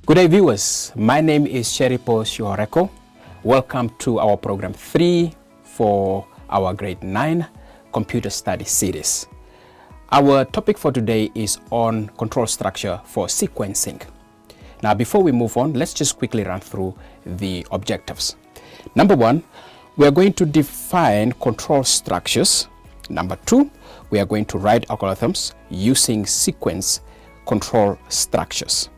Good day, viewers. My name is Sheripo Shioreko. Welcome to our program 3 for our grade 9 computer study series. Our topic for today is on control structure for sequencing. Now, before we move on, let's just quickly run through the objectives. Number 1, we are going to define control structures. Number 2, we are going to write algorithms using sequence control structures.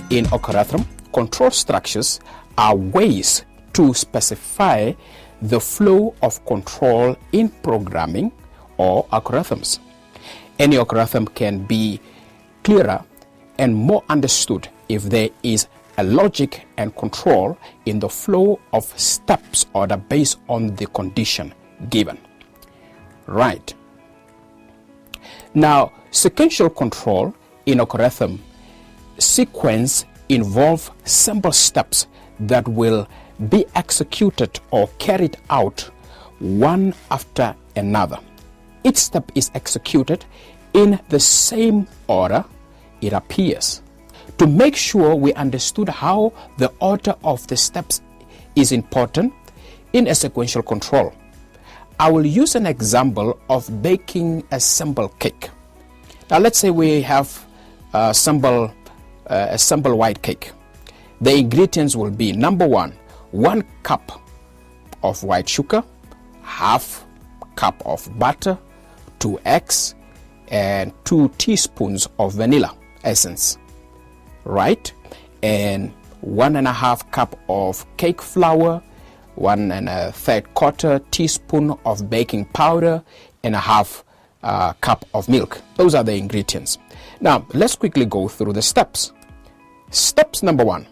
In algorithm, control structures are ways to specify the flow of control in programming or algorithms. Any algorithm can be clearer and more understood if there is a logic and control in the flow of steps ordered based on the condition given. Right. Now, sequential control in algorithm sequence involve simple steps that will be executed or carried out one after another. Each step is executed in the same order it appears. To make sure we understood how the order of the steps is important in a sequential control, I will use an example of baking a simple cake. Now let's say we have a simple white cake. The ingredients will be number 1, 1 cup of white sugar, half cup of butter, 2 eggs, and 2 teaspoons of vanilla essence, right? And 1.5 cup of cake flour, 1 3/4 teaspoon of baking powder, and a half cup of milk. Those are the ingredients. Now let's quickly go through the steps. Steps number 1,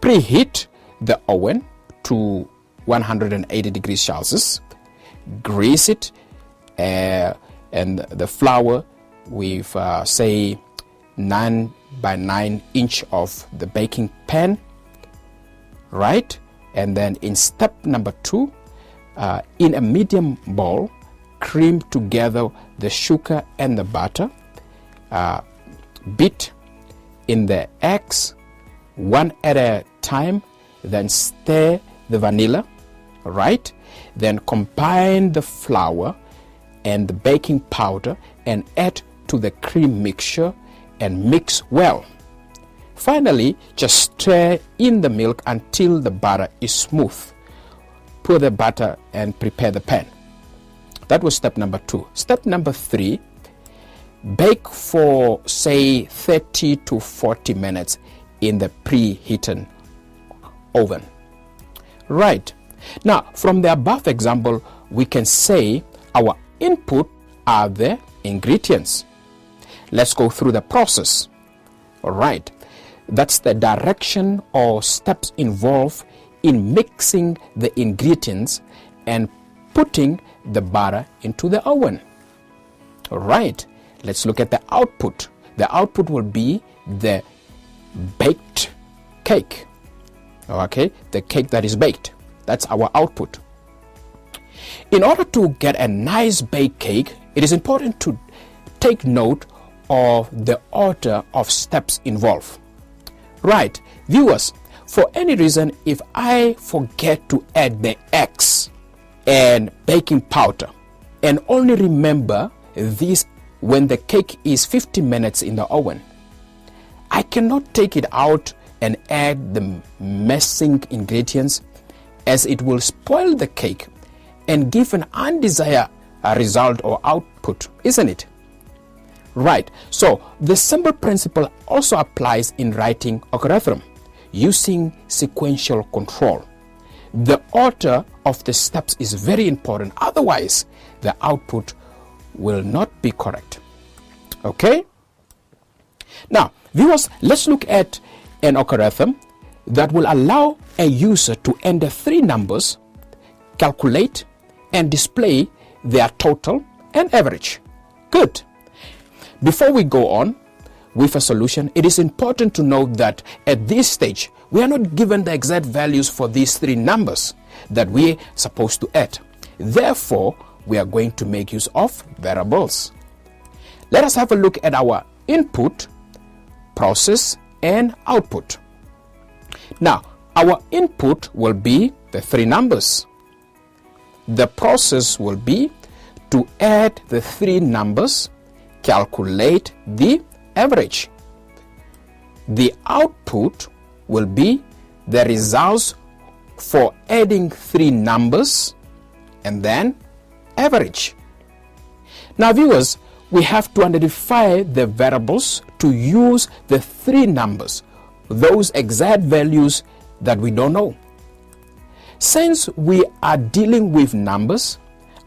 preheat the oven to 180 degrees Celsius, grease it, and the flour with say 9 by 9 inch of the baking pan, right? And then in step number 2, in a medium bowl, cream together the sugar and the butter, beat in the eggs one at a time, then stir the vanilla, right? Then combine the flour and the baking powder and add to the cream mixture and mix well. Finally, just stir in the milk until the butter is smooth. Pour the butter and prepare the pan. That was step number 2. Step number 3, bake for say 30 to 40 minutes in the preheated oven. Right. Now, from the above example, we can say our input are the ingredients. Let's go through the process. All right. That's the direction or steps involved in mixing the ingredients and putting the butter into the oven. All right. Let's look at the output. The output will be the baked cake. Okay, the cake that is baked. That's our output. In order to get a nice baked cake, it is important to take note of the order of steps involved. Right, viewers, for any reason, if I forget to add the eggs and baking powder and only remember these when the cake is 50 minutes in the oven, I cannot take it out and add the missing ingredients, as it will spoil the cake and give an undesired result or output, isn't it? Right, so the simple principle also applies in writing algorithm using sequential control. The order of the steps is very important, otherwise the output will not be correct. Okay? Now, viewers, let's look at an algorithm that will allow a user to enter 3 numbers, calculate and display their total and average. Good. Before we go on with a solution, it is important to note that at this stage, we are not given the exact values for these 3 numbers that we're supposed to add. Therefore, we are going to make use of variables. Let us have a look at our input, process, and output. Now, our input will be the three numbers. The process will be to add the three numbers, calculate the average. The output will be the results for adding three numbers and then average. Now viewers, we have to identify the variables to use the three numbers, those exact values that we don't know. Since we are dealing with numbers,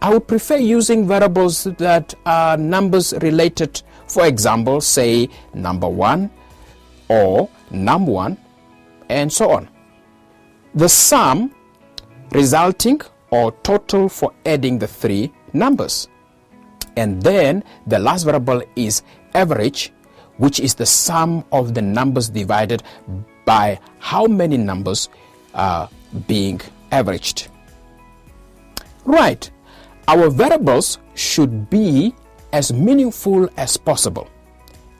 I would prefer using variables that are numbers related, for example, say number 1 or num1 and so on. The sum resulting or total for adding the three numbers. And then the last variable is average, which is the sum of the numbers divided by how many numbers are being averaged. Right, our variables should be as meaningful as possible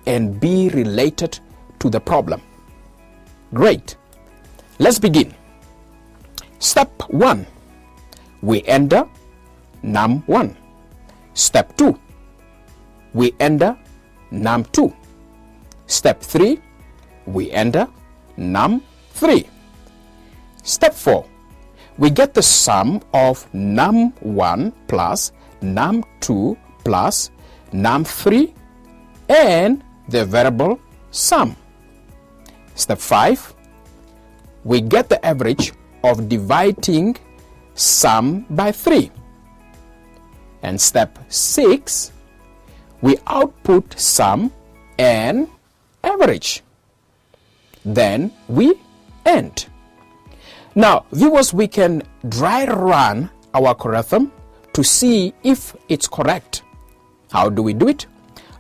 and be related to the problem. Great, let's begin. Step 1, we enter num1. Step 2, we enter num2. Step 3, we enter num3. Step 4, we get the sum of num1 plus num2 plus num3 and the variable sum. Step 5, we get the average of dividing sum by 3. And step 6, we output sum and average. Then we end. Now viewers, we can dry run our algorithm to see if it's correct. How do we do it?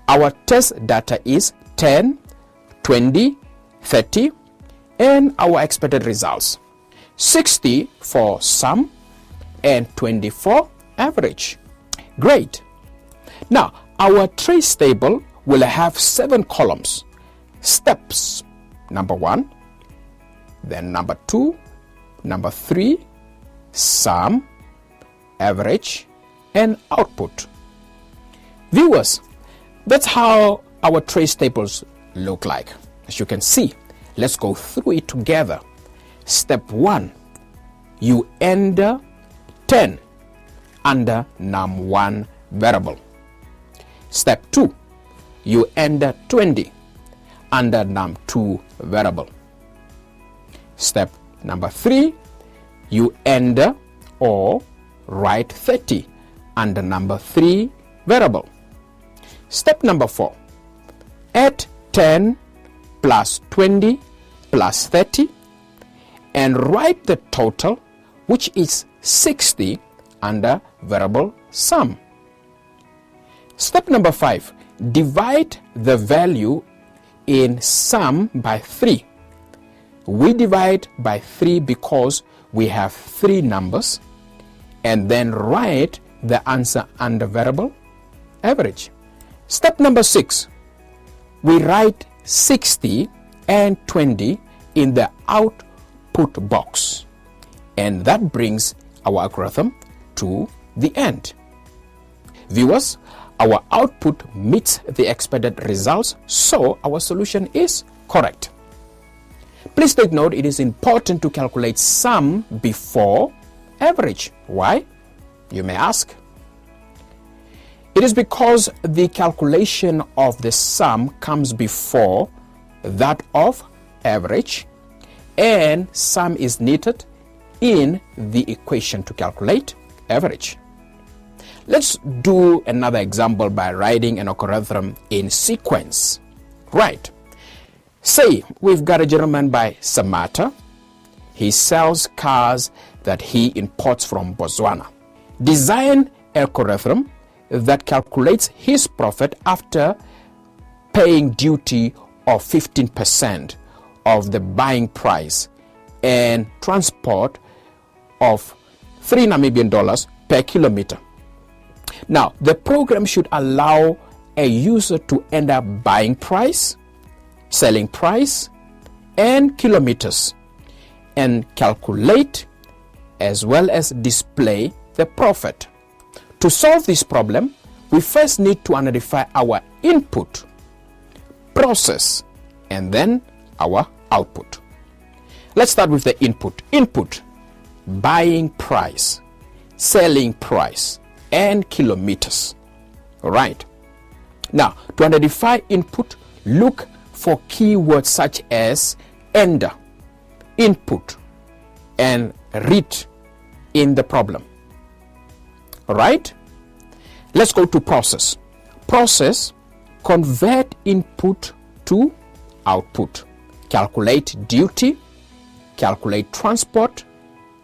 Our test data is 10, 20, 30 and our expected results. 60 for sum and 20 for average. Great. Now our trace table will have 7 columns. Steps: number 1, then number 2, number 3, sum, average, and output. Viewers, that's how our trace tables look like. As you can see, let's go through it together. Step 1, you enter 10 under num1 variable. Step 2, you enter 20 under num2 variable. Step number 3, you enter or write 30 under number 3 variable. Step number 4, add 10 plus 20 plus 30 and write the total, which is 60 under variable sum. Step number 5, divide the value in sum by 3. We divide by 3 because we have 3 numbers, and then write the answer under variable average. Step number 6, we write 60 and 20 in the output box, and that brings our algorithm to the end. Viewers, our output meets the expected results, so our solution is correct. Please take note, it is important to calculate sum before average. Why? You may ask. It is because the calculation of the sum comes before that of average, and sum is needed in the equation to calculate average. Let's do another example by writing an algorithm in sequence. Right. Say we've got a gentleman by Samata. He sells cars that he imports from Botswana. Design an algorithm that calculates his profit after paying duty of 15% of the buying price and transport of $3 Namibian per kilometer. Now, the program should allow a user to enter buying price, selling price, and kilometers, and calculate as well as display the profit. To solve this problem, we first need to identify our input, process, and then our output. Let's start with the input. Input, buying price, selling price, and kilometers. All right. Now, to identify input, look for keywords such as enter, input, and read in the problem. All right. Let's go to process. Process, convert input to output. Calculate duty, calculate transport,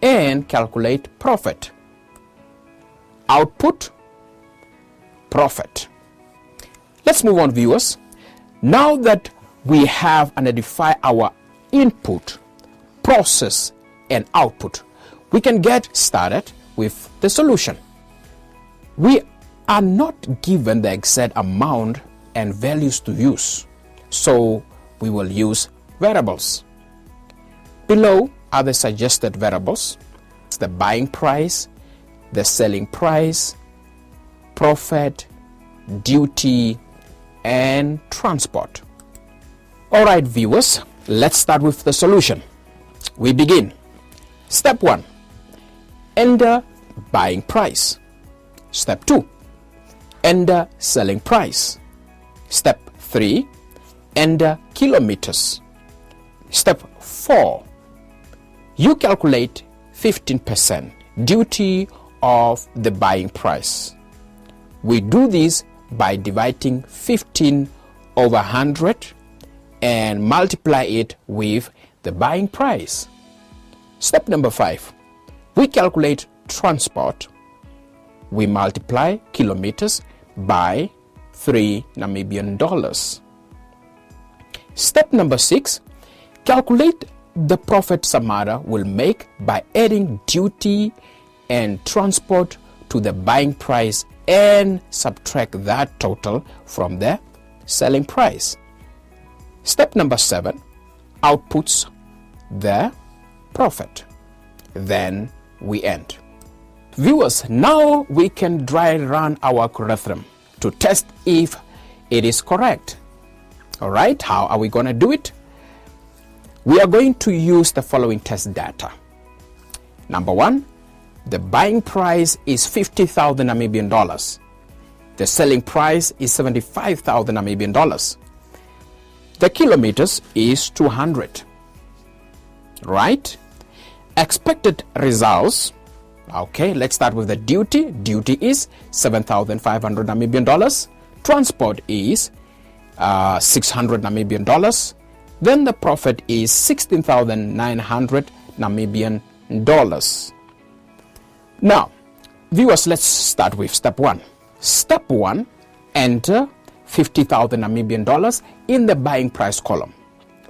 and calculate profit. Output, profit. Let's move on, viewers. Now that we have identified our input, process, and output, we can get started with the solution. We are not given the exact amount and values to use, so we will use variables. Below are the suggested variables: the buying price, the selling price, profit, duty, and transport. All right, viewers, let's start with the solution. We begin. Step 1, enter buying price. Step 2, enter selling price. Step 3, enter kilometers. Step 4, you calculate 15% duty of the buying price. We do this by dividing 15 over 100 and multiply it with the buying price. Step number 5, we calculate transport. We multiply kilometers by 3 Namibian dollars. Step number 6, calculate the profit Samara will make by adding duty and transport to the buying price and subtract that total from the selling price. Step number 7, outputs the profit. Then we end. Viewers, now we can dry run our algorithm to test if it is correct. All right, how are we going to do it? We are going to use the following test data. Number 1, the buying price is 50,000 Namibian dollars. The selling price is 75,000 Namibian dollars. The kilometers is 200. Right? Expected results. Okay, let's start with the duty. Duty is 7,500 Namibian dollars. Transport is 600 Namibian dollars. Then the profit is 16,900 Namibian dollars. Now, viewers, let's start with step 1. Step 1, enter 50,000 Namibian dollars in the buying price column.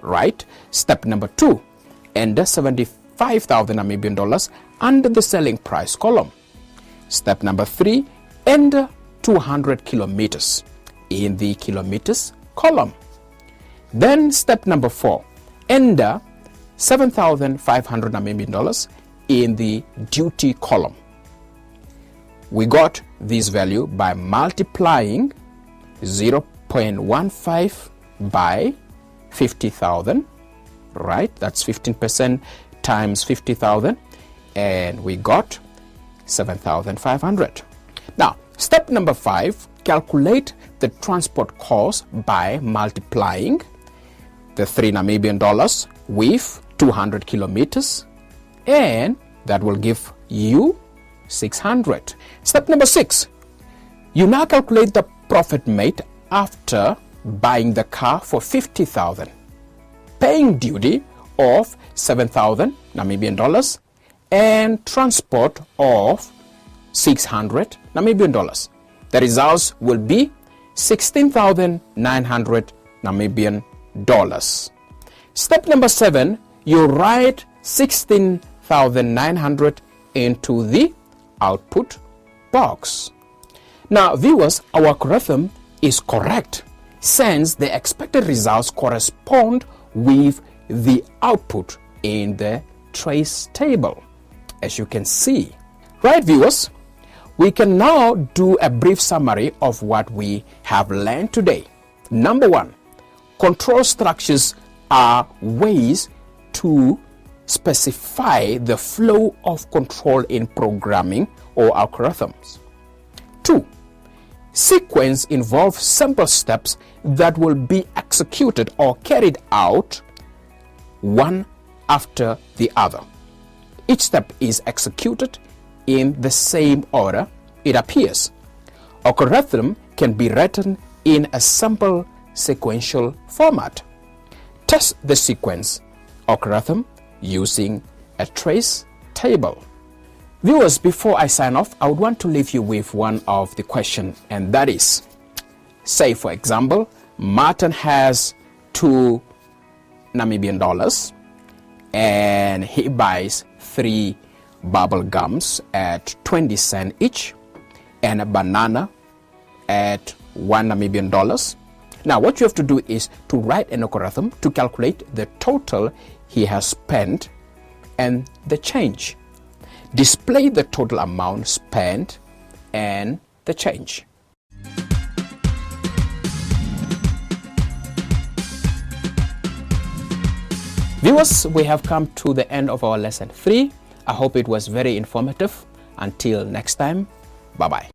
Right? Step number 2, enter 75,000 Namibian dollars under the selling price column. Step number 3, enter 200 kilometers in the kilometers column. Then step number 4, enter 7,500 Namibian dollars in the duty column. We got this value by multiplying 0.15 by 50,000, right? That's 15% times 50,000, and we got 7,500. Now, step number 5, calculate the transport cost by multiplying the 3 Namibian dollars with 200 kilometers, and that will give you 600. Step number 6, you now calculate the profit made after buying the car for 50,000, paying duty of 7,000 Namibian dollars, and transport of 600 Namibian dollars. The results will be 16,900 Namibian dollars. Step number 7, you write 16,900 into the output box. Now, viewers, our algorithm is correct since the expected results correspond with the output in the trace table, as you can see. Right, viewers? We can now do a brief summary of what we have learned today. Number one, control structures are ways to specify the flow of control in programming or algorithms. 2. Sequence involves simple steps that will be executed or carried out one after the other. Each step is executed in the same order it appears. Algorithm can be written in a simple sequential format. Test the sequence algorithm using a trace table. Viewers, before I sign off, I would want to leave you with one of the questions, and that is, say for example, Martin has $2 Namibian and he buys 3 bubble gums at 20 cents each and a banana at $1 Namibian. Now what you have to do is to write an algorithm to calculate the total he has spent and the change. Display the total amount spent and the change. Viewers, we have come to the end of our lesson 3. I hope it was very informative. Until next time, bye-bye.